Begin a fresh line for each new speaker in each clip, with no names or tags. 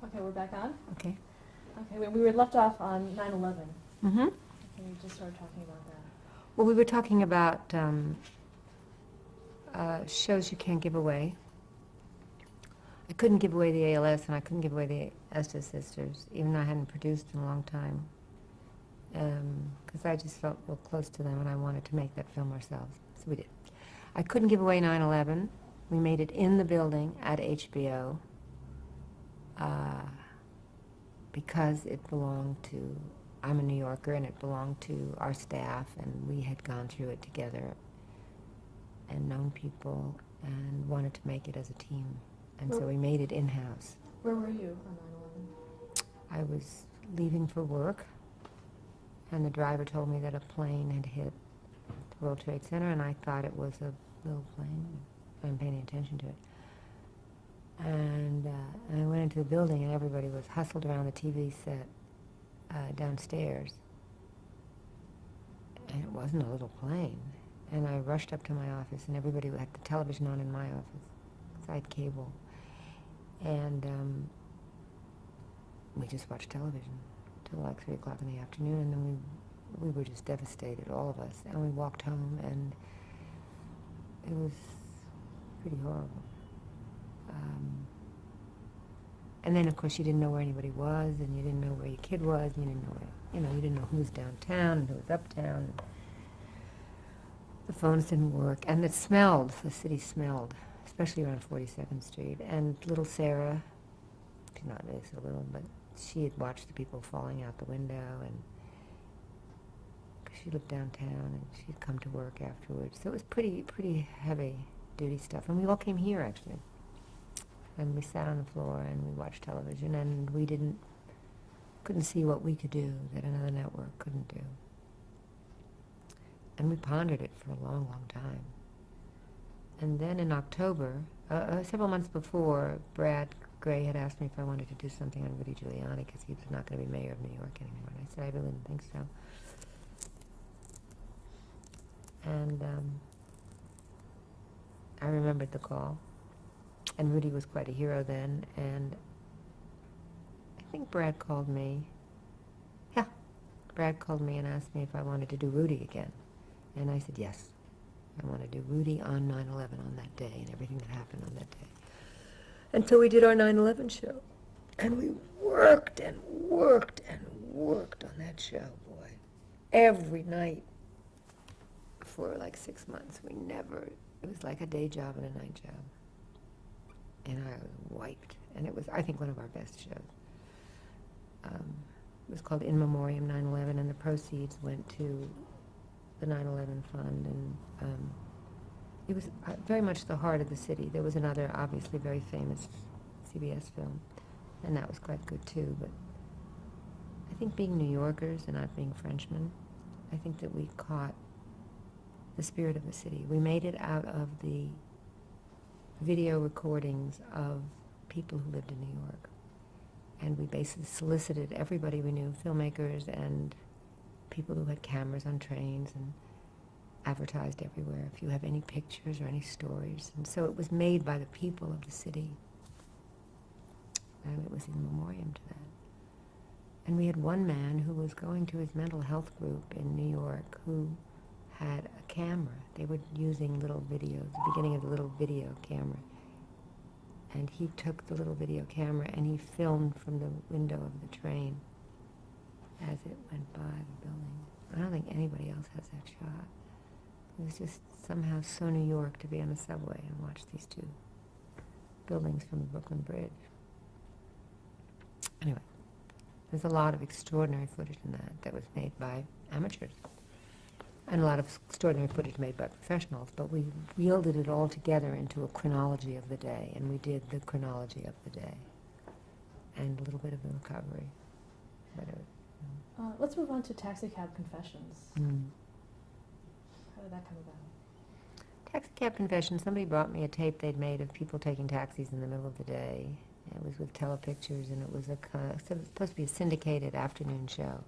Okay, we're back on?
Okay.
Okay, we were left off on 9/11.
Mm-hmm.
And we just started talking about that.
Well, we were talking about shows you can't give away. I couldn't give away the ALS, and I couldn't give away the Estes Sisters, even though I hadn't produced in a long time, because I just felt real close to them, and I wanted to make that film ourselves. So we did. I couldn't give away 9/11. We made it in the building at HBO because it belonged to, I'm a New Yorker, and it belonged to our staff, and we had gone through it together and known people and wanted to make it as a team. And so we made it in-house.
Where were you on 9/11?
I was leaving for work, and the driver told me that a plane had hit the World Trade Center, and I thought it was a little plane. I wasn't paying any attention to it. And I went into the building, and everybody was hustled around the TV set downstairs. And it wasn't a little plane. And I rushed up to my office, and everybody had the television on in my office, because I had cable. And we just watched television till like 3 o'clock in the afternoon, and then we were just devastated, all of us. And we walked home, and it was pretty horrible. And then, of course, you didn't know where anybody was, and you didn't know where your kid was, and you didn't know where, you didn't know who was downtown and who was uptown. The phones didn't work, and it smelled. The city smelled, especially around 42nd Street. And little Sarah, she's not really so little, but she had watched the people falling out the window, and she lived downtown, and she'd come to work afterwards. So it was pretty heavy duty stuff. And we all came here, actually. And we sat on the floor, and we watched television, and we couldn't see what we could do that another network couldn't do. And we pondered it for a long, long time. And then in October, several months before, Brad Gray had asked me if I wanted to do something on Rudy Giuliani, because he was not going to be mayor of New York anymore. And I said, I really didn't think so. And I remembered the call. And Rudy was quite a hero then, and I think Brad called me. Yeah, Brad called me and asked me if I wanted to do Rudy again. And I said, yes, I want to do Rudy on 9/11 on that day and everything that happened on that day. And so we did our 9/11 show. And we worked and worked and worked on that show, boy. Every night for like 6 months. It was like a day job and a night job. And I was wiped. And it was, I think, one of our best shows. It was called In Memoriam 9/11, and the proceeds went to the 9/11 fund. And it was very much the heart of the city. There was another, obviously, very famous CBS film, and that was quite good, too. But I think being New Yorkers and not being Frenchmen, I think that we caught the spirit of the city. We made it out of the video recordings of people who lived in New York. And we basically solicited everybody we knew, filmmakers and people who had cameras on trains, and advertised everywhere, if you have any pictures or any stories. And so it was made by the people of the city. And it was in memoriam to that. And we had one man who was going to his mental health group in New York who had a camera. They were using little videos, the beginning of the little video camera. And he took the little video camera and he filmed from the window of the train as it went by the building. I don't think anybody else has that shot. It was just somehow so New York to be on the subway and watch these two buildings from the Brooklyn Bridge. Anyway, there's a lot of extraordinary footage in that was made by amateurs. And a lot of extraordinary footage made by professionals, but we yielded it all together into a chronology of the day, and we did the chronology of the day, and a little bit of the recovery.
Let's move on to Taxicab Confessions. How did that come about?
Taxicab Confessions, somebody brought me a tape they'd made of people taking taxis in the middle of the day. It was with telepictures, and it was supposed to be a syndicated afternoon show.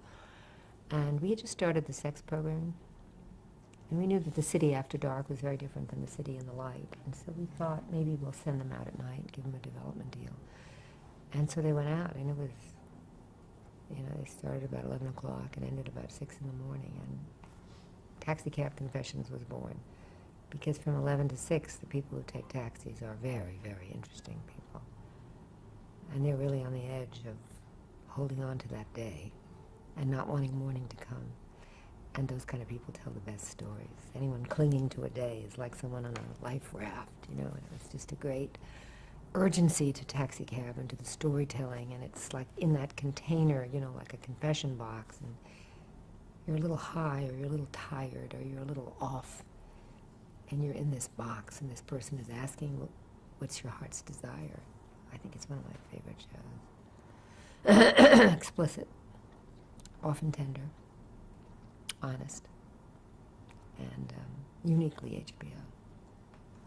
And we had just started the sex program. And we knew that the city after dark was very different than the city in the light. And so we thought maybe we'll send them out at night, give them a development deal. And so they went out, and it was, they started about 11 o'clock and ended about 6 in the morning, and Taxi Cab Confessions was born. Because from 11 to 6, the people who take taxis are very, very interesting people. And they're really on the edge of holding on to that day and not wanting morning to come. And those kind of people tell the best stories. Anyone clinging to a day is like someone on a life raft, and it's just a great urgency to Taxi Cab and to the storytelling, and it's like in that container, like a confession box, and you're a little high, or you're a little tired, or you're a little off, and you're in this box, and this person is asking, what's your heart's desire? I think it's one of my favorite shows. Explicit, often tender, honest, and uniquely HBO.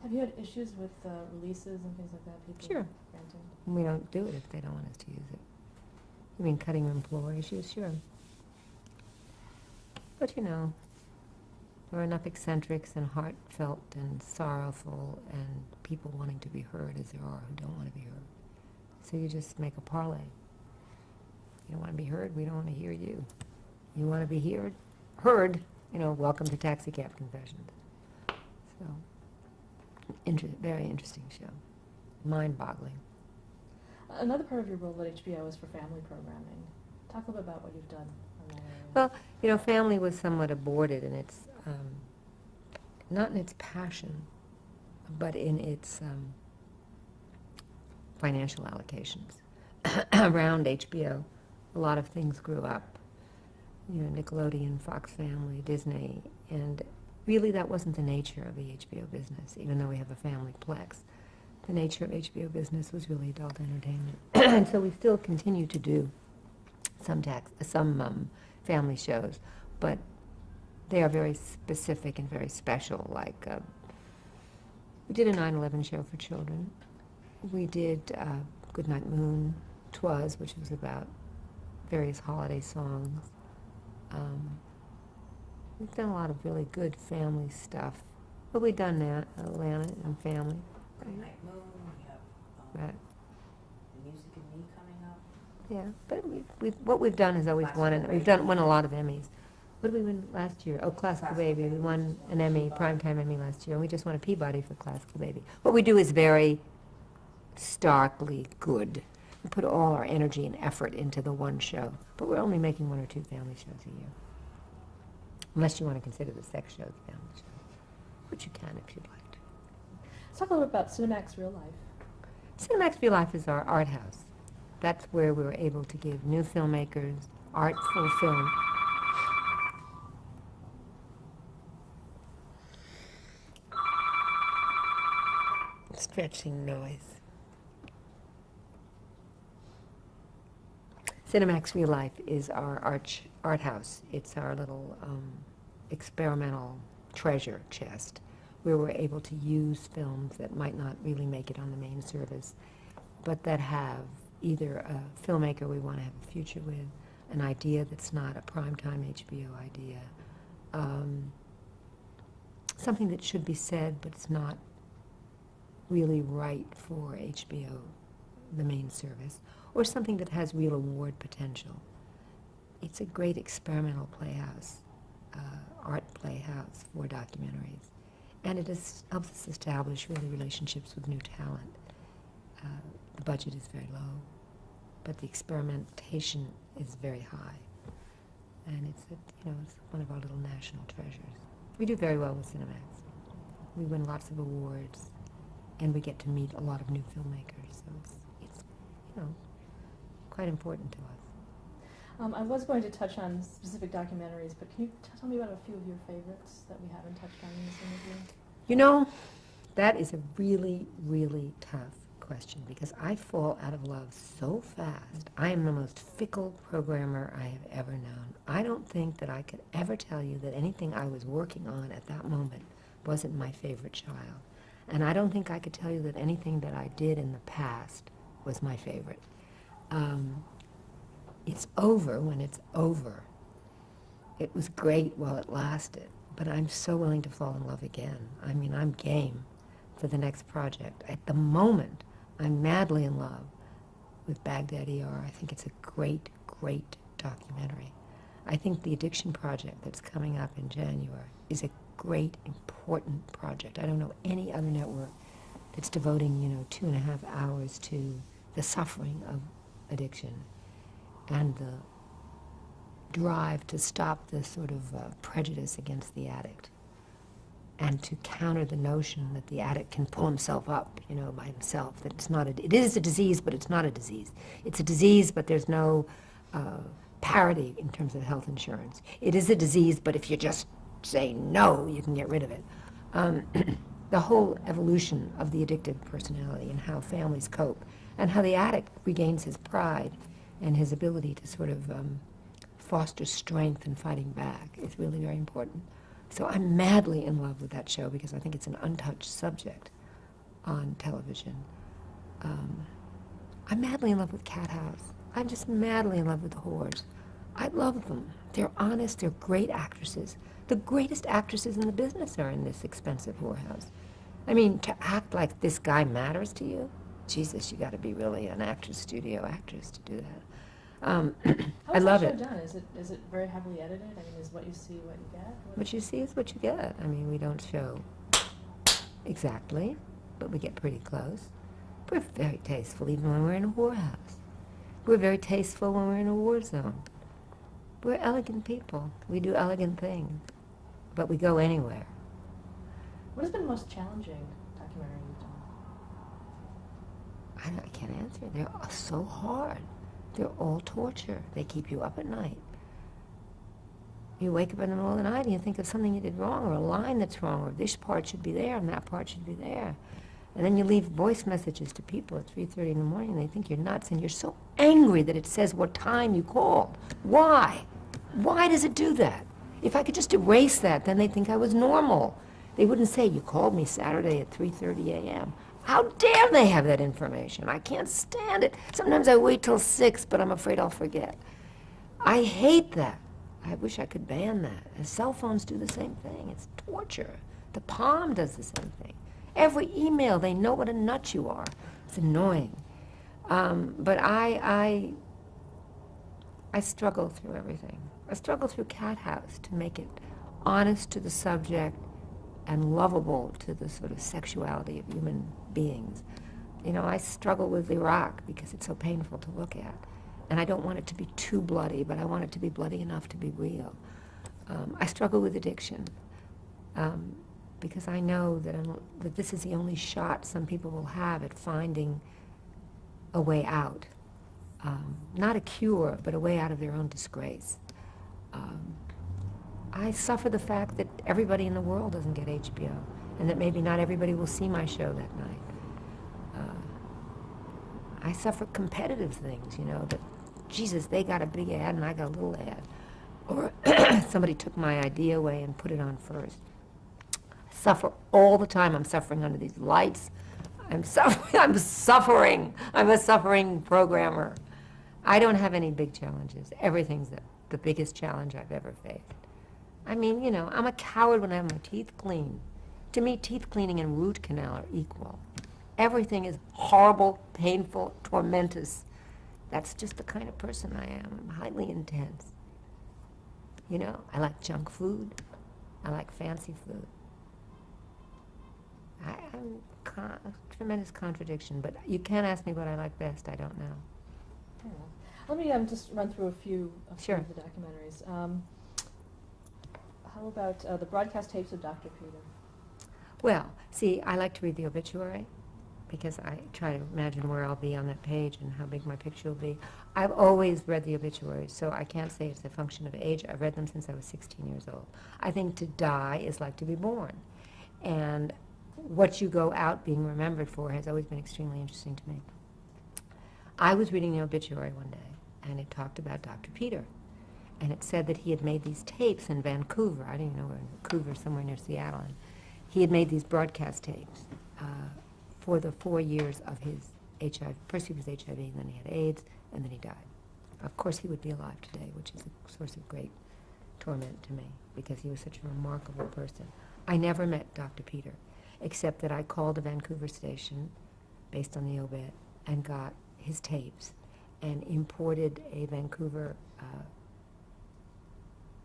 Have you had issues with releases and things like that? People
Sure.
granted?
We don't do it if they don't want us to use it. You mean cutting room floor issues? Sure. But there are enough eccentrics and heartfelt and sorrowful and people wanting to be heard as there are who don't want to be heard. So you just make a parlay. You don't want to be heard, we don't want to hear you. You want to be heard, welcome to Taxi Cab Confessions. So, very interesting show. Mind-boggling.
Another part of your role at HBO is for family programming. Talk a little bit about what you've done in that area.
Well, family was somewhat aborted in its, not in its passion, but in its financial allocations. Around HBO, a lot of things grew up. Nickelodeon, Fox Family, Disney, and really that wasn't the nature of the HBO business, even though we have a family plex. The nature of HBO business was really adult entertainment. And so we still continue to do some family shows, but they are very specific and very special. Like, we did a 9/11 show for children. We did Goodnight Moon, 'Twas, which was about various holiday songs. We've done a lot of really good family stuff. But we've done that, Atlanta and family.
Goodnight Moon, we have
Right.
The Music and Me coming up.
Yeah, but what we've done is always won a lot of Emmys. What did we win last year? Oh, Classical Baby. We won an Emmy, Primetime Emmy last year, and we just won a Peabody for Classical Baby. What we do is very starkly good. We put all our energy and effort into the one show, but we're only making 1 or 2 family shows a year. Unless you want to consider the sex shows family shows, which you can if you'd like to.
Let's talk a little bit about Cinemax Real Life.
Cinemax Real Life is our art house. That's where we were able to give new filmmakers artful film. Stretching noise. Cinemax Real Life is our art house. It's our little experimental treasure chest where we're able to use films that might not really make it on the main service, but that have either a filmmaker we want to have a future with, an idea that's not a primetime HBO idea, something that should be said but it's not really right for HBO, the main service, or something that has real award potential. It's a great experimental playhouse, art playhouse for documentaries. And it helps us establish really relationships with new talent. The budget is very low, but the experimentation is very high. And it's one of our little national treasures. We do very well with Cinemax. We win lots of awards, and we get to meet a lot of new filmmakers. So it's quite important to us.
I was going to touch on specific documentaries, but can you tell me about a few of your favorites that we haven't touched on in this interview?
That is a really, really tough question because I fall out of love so fast. I am the most fickle programmer I have ever known. I don't think that I could ever tell you that anything I was working on at that moment wasn't my favorite child. And I don't think I could tell you that anything that I did in the past was my favorite. It's over when it's over. It was great while it lasted, but I'm so willing to fall in love again. I mean, I'm game for the next project. At the moment, I'm madly in love with Baghdad ER. I think it's a great, great documentary. I think the Addiction Project that's coming up in January is a great, important project. I don't know any other network that's devoting, 2.5 hours to the suffering of addiction and the drive to stop the sort of prejudice against the addict and to counter the notion that the addict can pull himself up, by himself, that it's not it is a disease, but it's not a disease. It's a disease, but there's no parity in terms of health insurance. It is a disease, but if you just say no, you can get rid of it. The whole evolution of the addictive personality and how families cope and how the addict regains his pride and his ability to sort of foster strength in fighting back is really very important. So I'm madly in love with that show because I think it's an untouched subject on television. I'm madly in love with Cat House. I'm just madly in love with the Whores. I love them. They're honest, they're great actresses. The greatest actresses in the business are in this expensive whorehouse. I mean, to act like this guy matters to you, Jesus, you got to be really an studio actress to do that. I love it.
How's that show done? Is it very heavily edited? I mean, is what you see what you get?
What you see is what you get. I mean, we don't show exactly, but we get pretty close. We're very tasteful even when we're in a whorehouse. We're very tasteful when we're in a war zone. We're elegant people. We do elegant things, but we go anywhere.
What has been the most challenging documentary you've done?
I can't answer. They're so hard. They're all torture. They keep you up at night. You wake up in the middle of the night and you think of something you did wrong, or a line that's wrong, or this part should be there and that part should be there. And then you leave voice messages to people at 3:30 in the morning and they think you're nuts, and you're so angry that it says what time you called. Why? Why does it do that? If I could just erase that, then they'd think I was normal. They wouldn't say, you called me Saturday at 3:30 a.m. How dare they have that information? I can't stand it. Sometimes I wait till 6, but I'm afraid I'll forget. I hate that. I wish I could ban that. And cell phones do the same thing. It's torture. The Palm does the same thing. Every email, they know what a nut you are. It's annoying. But I struggle through everything. I struggle through Cat House to make it honest to the subject and lovable to the sort of sexuality of human beings. I struggle with Iraq because it's so painful to look at. And I don't want it to be too bloody, but I want it to be bloody enough to be real. I struggle with addiction because I know that this is the only shot some people will have at finding a way out. Not a cure, but a way out of their own disgrace. I suffer the fact that everybody in the world doesn't get HBO, and that maybe not everybody will see my show that night. I suffer competitive things, that, Jesus, they got a big ad and I got a little ad. Or somebody took my idea away and put it on first. I suffer all the time. I'm suffering under these lights. I'm suffering. I'm a suffering programmer. I don't have any big challenges. Everything's the biggest challenge I've ever faced. I mean, I'm a coward when I have my teeth cleaned. To me, teeth cleaning and root canal are equal. Everything is horrible, painful, tormentous. That's just the kind of person I am. I'm highly intense. I like junk food. I like fancy food. I'm a tremendous contradiction, but you can't ask me what I like best. I don't know.
Fair enough. Let me just run through a few
Sure.
of the documentaries. How about the broadcast tapes of Dr. Peter?
Well, see, I like to read the obituary because I try to imagine where I'll be on that page and how big my picture will be. I've always read the obituaries, so I can't say it's a function of age. I've read them since I was 16 years old. I think to die is like to be born. And what you go out being remembered for has always been extremely interesting to me. I was reading the obituary one day, and it talked about Dr. Peter. And it said that he had made these tapes in Vancouver. I didn't even know where in Vancouver, somewhere near Seattle. And he had made these broadcast tapes for the 4 years of his HIV. First he was HIV, and then he had AIDS, and then he died. Of course, he would be alive today, which is a source of great torment to me, because he was such a remarkable person. I never met Dr. Peter, except that I called a Vancouver station based on the obit and got his tapes and imported a Vancouver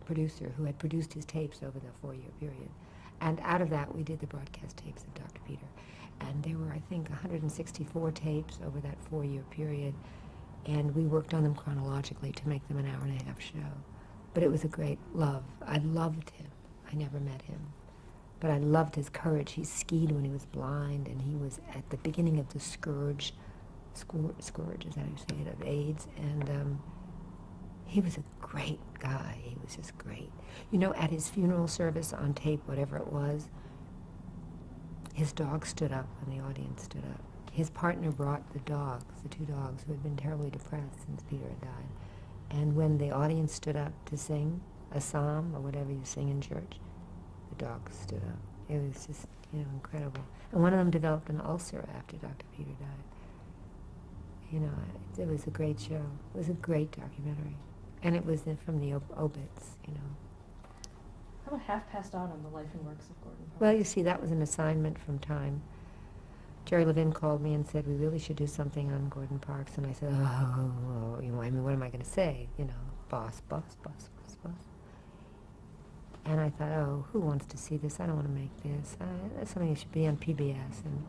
producer who had produced his tapes over the 4-year period. And out of that, we did the broadcast tapes of Dr. Peter. And there were, I think, 164 tapes over that 4-year period. And we worked on them chronologically to make them an hour-and-a-half show. But it was a great love. I loved him. I never met him. But I loved his courage. He skied when he was blind, and he was at the beginning of the scourge, is that how you say it, of AIDS. And he was a great guy. He was just great. You know, at his funeral service on tape, whatever it was, his dog stood up and the audience stood up. His partner brought the dogs, the 2 dogs, who had been terribly depressed since Peter had died. And when the audience stood up to sing a psalm or whatever you sing in church, the dogs stood up. It was just, incredible. And one of them developed an ulcer after Dr. Peter died. It was a great show. It was a great documentary. And it was from the obits,
How about half passed out on the life and works of Gordon Parks?
Well, you see, that was an assignment from Time. Jerry Levin called me and said, we really should do something on Gordon Parks. And I said, what am I going to say? Boss, boss, boss, boss, boss. And I thought, who wants to see this? I don't want to make this. That's something that should be on PBS. And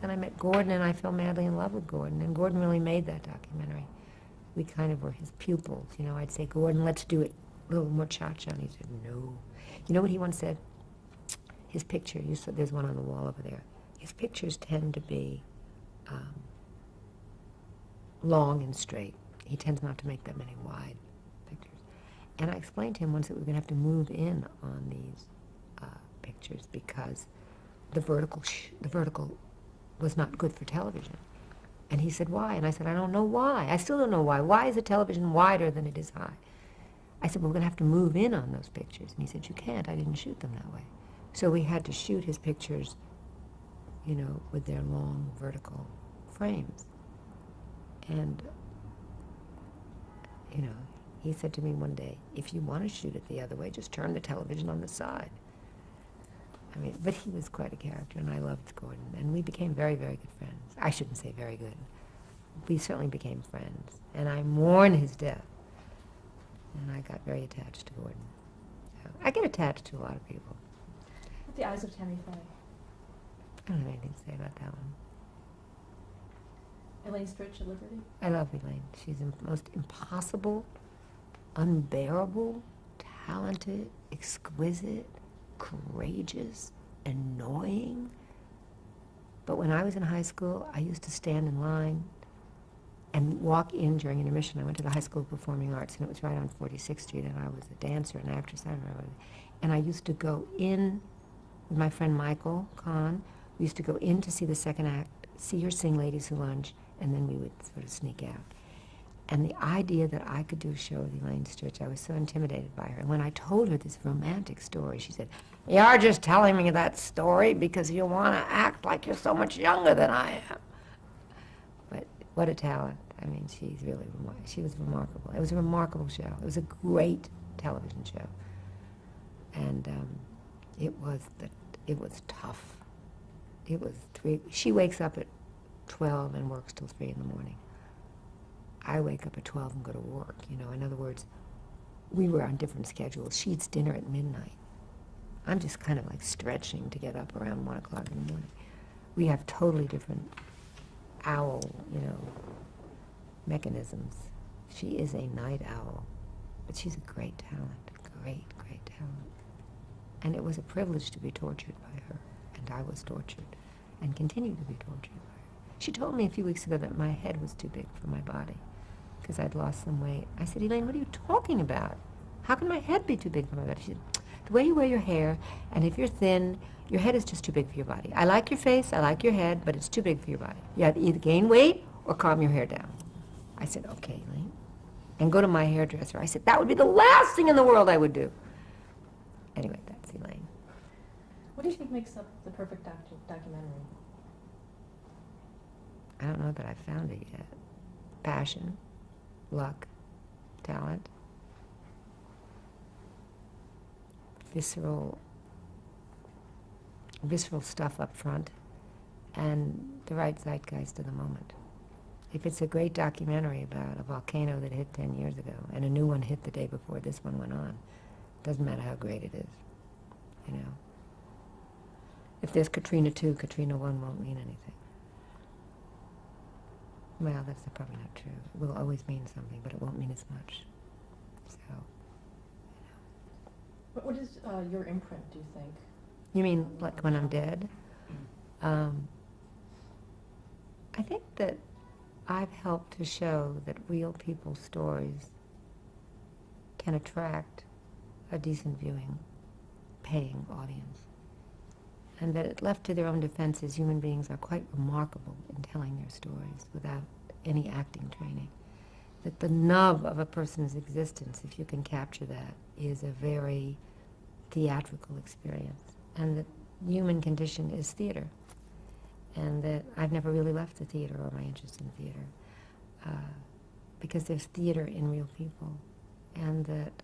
then I met Gordon, and I fell madly in love with Gordon. And Gordon really made that documentary. We kind of were his pupils. I'd say, Gordon, let's do it a little more cha-cha. And he said, no. You know what he once said? His picture, there's one on the wall over there. His pictures tend to be long and straight. He tends not to make that many wide pictures. And I explained to him once that we were going to have to move in on these pictures because the vertical was not good for television. And he said, why? And I said, I don't know why. I still don't know why. Why is the television wider than it is high? I said, well, we're going to have to move in on those pictures. And he said, you can't. I didn't shoot them that way. So we had to shoot his pictures, with their long vertical frames. And, he said to me one day, if you want to shoot it the other way, just turn the television on the side. But he was quite a character, and I loved Gordon. And we became very, very good friends. I shouldn't say very good. We certainly became friends. And I mourn his death. And I got very attached to Gordon. So I get attached to a lot of people.
With the Eyes of Tammy Faye.
I don't have anything to say about that one.
Elaine Stritch at Liberty?
I love Elaine. She's the most impossible, unbearable, talented, exquisite, courageous, annoying. But when I was in high school, I used to stand in line and walk in during intermission. I went to the High School of Performing Arts, and it was right on 46th Street, and I was a dancer, an actress, I don't know. And I used to go in with my friend Michael Kahn. We used to go in to see the second act, see her sing Ladies Who Lunch, and then we would sort of sneak out. And the idea that I could do a show with Elaine Stritch, I was so intimidated by her. And when I told her this romantic story, she said, you're just telling me that story because you want to act like you're so much younger than I am. But what a talent. She was remarkable. It was a remarkable show. It was a great television show. And it was tough. She wakes up at 12 and works till 3 in the morning. I wake up at 12 and go to work, In other words, we were on different schedules. She eats dinner at midnight. I'm just kind of like stretching to get up around 1 o'clock in the morning. We have totally different owl, mechanisms. She is a night owl, but she's a great talent, great talent. And it was a privilege to be tortured by her, and I was tortured, and continue to be tortured by her. She told me a few weeks ago that my head was too big for my body, because I'd lost some weight. I said, Elaine, what are you talking about? How can my head be too big for my body? She said, the way you wear your hair, and if you're thin, your head is just too big for your body. I like your face, I like your head, but it's too big for your body. You have to either gain weight or calm your hair down. I said, okay, Elaine. And go to my hairdresser. I said, that would be the last thing in the world I would do. Anyway, that's Elaine.
What do you think makes up the perfect documentary?
I don't know that I've found it yet. Passion, luck, talent, visceral stuff up front, and the right zeitgeist of the moment. If it's a great documentary about a volcano that hit 10 years ago and a new one hit the day before this one went on, doesn't matter how great it is, you know. If there's Katrina 2, Katrina 1 won't mean anything. Well, that's probably not true. It will always mean something, but it won't mean as much. So, you know.
What is your imprint, do you think?
You mean like when I'm dead? I think that I've helped to show that real people's stories can attract a decent viewing, paying audience. And that left to their own defenses, human beings are quite remarkable in telling their stories without any acting training. That the nub of a person's existence, if you can capture that, is a very theatrical experience. And the human condition is theater. And that I've never really left the theater or my interest in theater because there's theater in real people. And that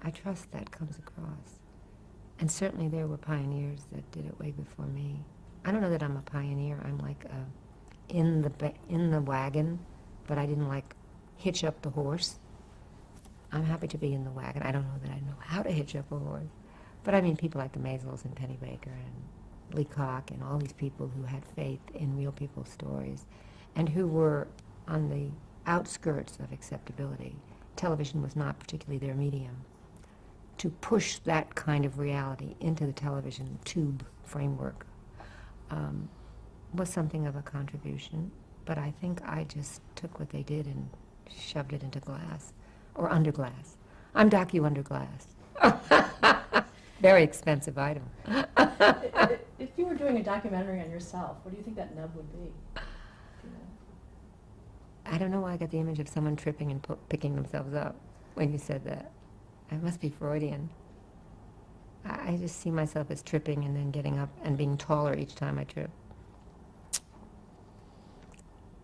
I trust that comes across. And certainly there were pioneers that did it way before me. I don't know that I'm a pioneer. I'm like in the wagon, but I didn't like hitch up the horse. I'm happy to be in the wagon. I don't know that I know how to hitch up a horse. But I mean people like the Maisels and Penny Baker and Leacock and all these people who had faith in real people's stories and who were on the outskirts of acceptability. Television was not particularly their medium. To push that kind of reality into the television tube framework was something of a contribution, but I think I just took what they did and shoved it into glass, or under glass. I'm docu-under glass. Very expensive item.
If you were doing a documentary on yourself, what do you think that nub would be? Do you know?
I don't know why I got the image of someone tripping and picking themselves up when you said that. It must be Freudian. I just see myself as tripping and then getting up and being taller each time I trip.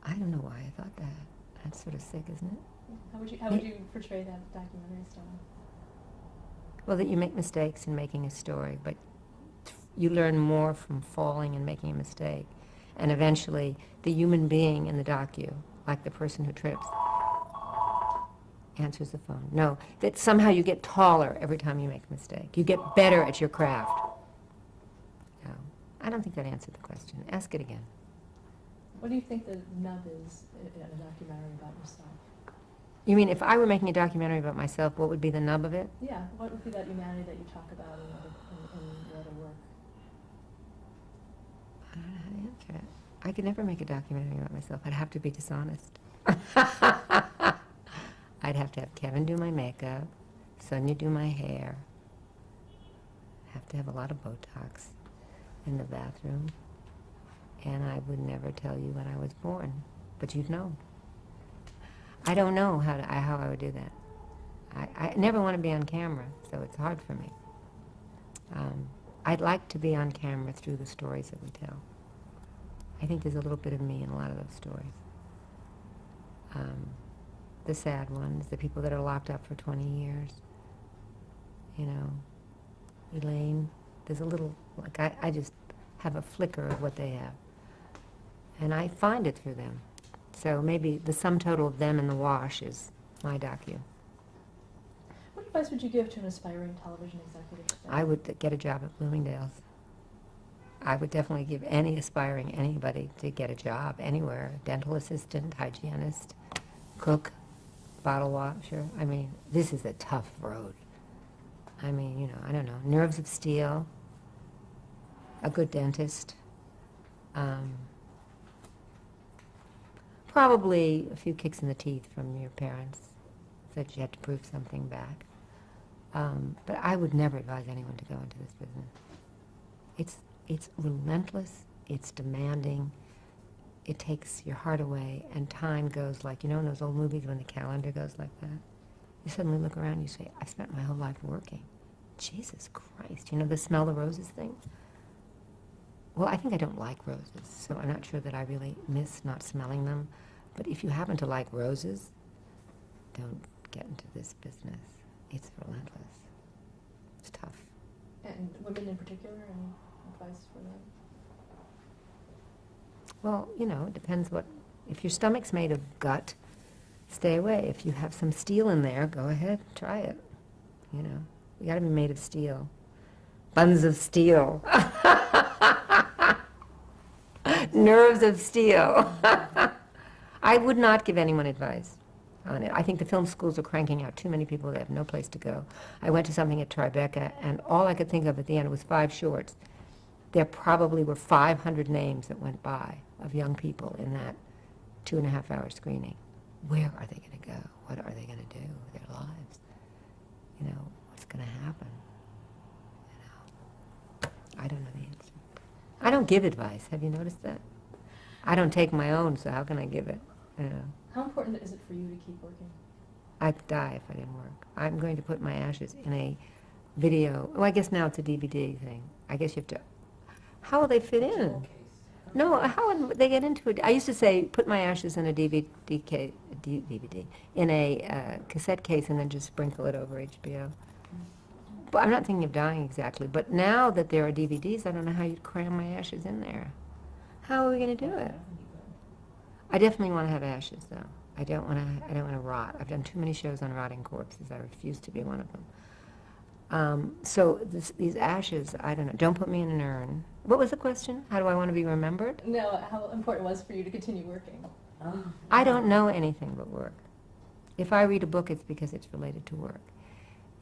I don't know why I thought that. That's sort of sick, isn't it?
How would you portray that documentary style?
Well, that you make mistakes in making a story, but you learn more from falling and making a mistake. And eventually, the human being in the docu, like the person who trips, answers the phone. No, that somehow you get taller every time you make a mistake. You get better at your craft. No, I don't think that answered the question. Ask it again.
What do you think the nub is in a documentary about yourself?
You mean if I were making a documentary about myself, what would be the nub of it?
Yeah, what would be that humanity that you talk about in your other work?
I don't know how to answer it. I could never make a documentary about myself. I'd have to be dishonest. I'd have to have Kevin do my makeup, Sonia do my hair. Have to have a lot of Botox in the bathroom. And I would never tell you when I was born, but you'd know. I don't know how I would do that. I never want to be on camera, so it's hard for me. I'd like to be on camera through the stories that we tell. I think there's a little bit of me in a lot of those stories. The sad ones, the people that are locked up for 20 years. You know, Elaine, there's a little, like I just have a flicker of what they have. And I find it through them. So maybe the sum total of them in the wash is my docu.
What advice would you give to an aspiring television executive today?
I would get a job at Bloomingdale's. I would definitely give any aspiring anybody to get a job anywhere. Dental assistant, hygienist, cook, bottle washer. I mean, this is a tough road. I mean, you know, I don't know, nerves of steel, a good dentist, probably a few kicks in the teeth from your parents that you had to prove something back. But I would never advise anyone to go into this business. It's relentless, it's demanding, it takes your heart away, and time goes like, you know in those old movies when the calendar goes like that? You suddenly look around and you say, I spent my whole life working. Jesus Christ, you know the smell the roses thing? Well, I think I don't like roses, so I'm not sure that I really miss not smelling them. But if you happen to like roses, don't get into this business. It's relentless. It's tough.
And women in particular, any advice for them?
Well, you know, it depends what If your stomach's made of gut, stay away. If you have some steel in there, go ahead, try it. You know, you gotta be made of steel. Buns of steel. Nerves of steel. I would not give anyone advice on it. I think the film schools are cranking out too many people that have no place to go. I went to something at Tribeca, and all I could think of at the end was 5 shorts. There probably were 500 names that went by of young people in that 2.5-hour screening. Where are they going to go? What are they going to do with their lives? You know, what's going to happen? You know, I don't know the answer. I don't give advice. Have you noticed that? I don't take my own, so how can I give it? You know.
How important is it for you to keep working?
I'd die if I didn't work. I'm going to put my ashes in a video. Oh, I guess now it's a DVD thing. I guess you have to. How will they fit in?
Jewel case.
No, how would they get into it? I used to say, put my ashes in a DVD in a cassette case, and then just sprinkle it over HBO. But I'm not thinking of dying exactly. But now that there are DVDs, I don't know how you'd cram my ashes in there. How are we going to do it? I definitely want to have ashes, though. I don't want to rot. I've done too many shows on rotting corpses. I refuse to be one of them. So these ashes, I don't know. Don't put me in an urn. What was the question? How do I want to be remembered?
No, how important it was for you to continue working?
Oh.
I don't know anything but work. If I read a book, it's because it's related to work.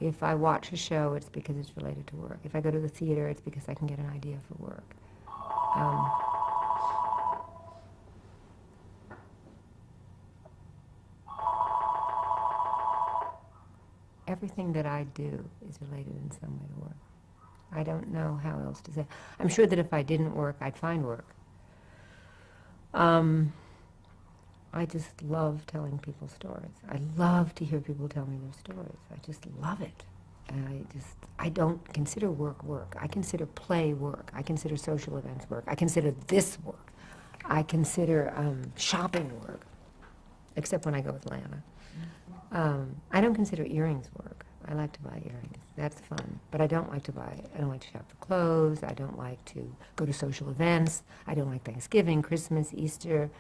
If I watch a show, it's because it's related to work. If I go to the theater, it's because I can get an idea for work. Everything that I do is related in some way to work. I don't know how else to say. I'm sure that if I didn't work, I'd find work. I just love telling people stories. I love to hear people tell me their stories. I just love it. And I don't consider work work. I consider play work. I consider social events work. I consider this work. I consider shopping work, except when I go with Lana. I don't consider earrings work. I like to buy earrings. That's fun. But I don't like to shop for clothes. I don't like to go to social events. I don't like Thanksgiving, Christmas, Easter.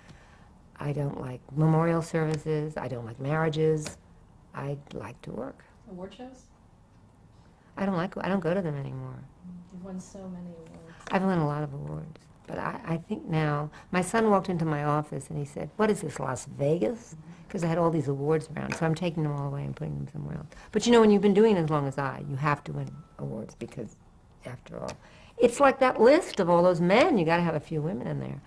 I don't like memorial services. I don't like marriages. I like to work.
Award shows?
I don't go to them anymore.
You've won so many awards.
I've won a lot of awards. But I think now, my son walked into my office and he said, "What is this, Las Vegas?" Because I had all these awards around. So I'm taking them all away and putting them somewhere else. But you know, when you've been doing it as long as you have to win awards because, after all, it's like that list of all those men. You got to have a few women in there.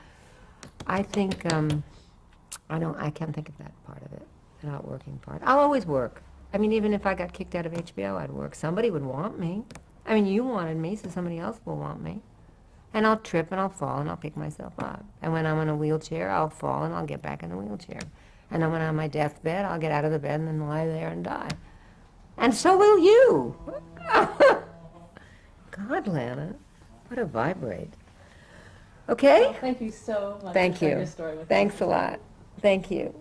I think, I can't think of that part of it, the not working part. I'll always work. I mean, even if I got kicked out of HBO, I'd work. Somebody would want me. I mean, you wanted me, so somebody else will want me. And I'll trip and I'll fall and I'll pick myself up. And when I'm in a wheelchair, I'll fall and I'll get back in the wheelchair. And then when I'm on my deathbed, I'll get out of the bed and then lie there and die. And so will you. God, Lana, what a vibrate. Okay?
Well, thank you so much
Thank
for sharing
you.
your story with us.
Thanks a lot. Thank you.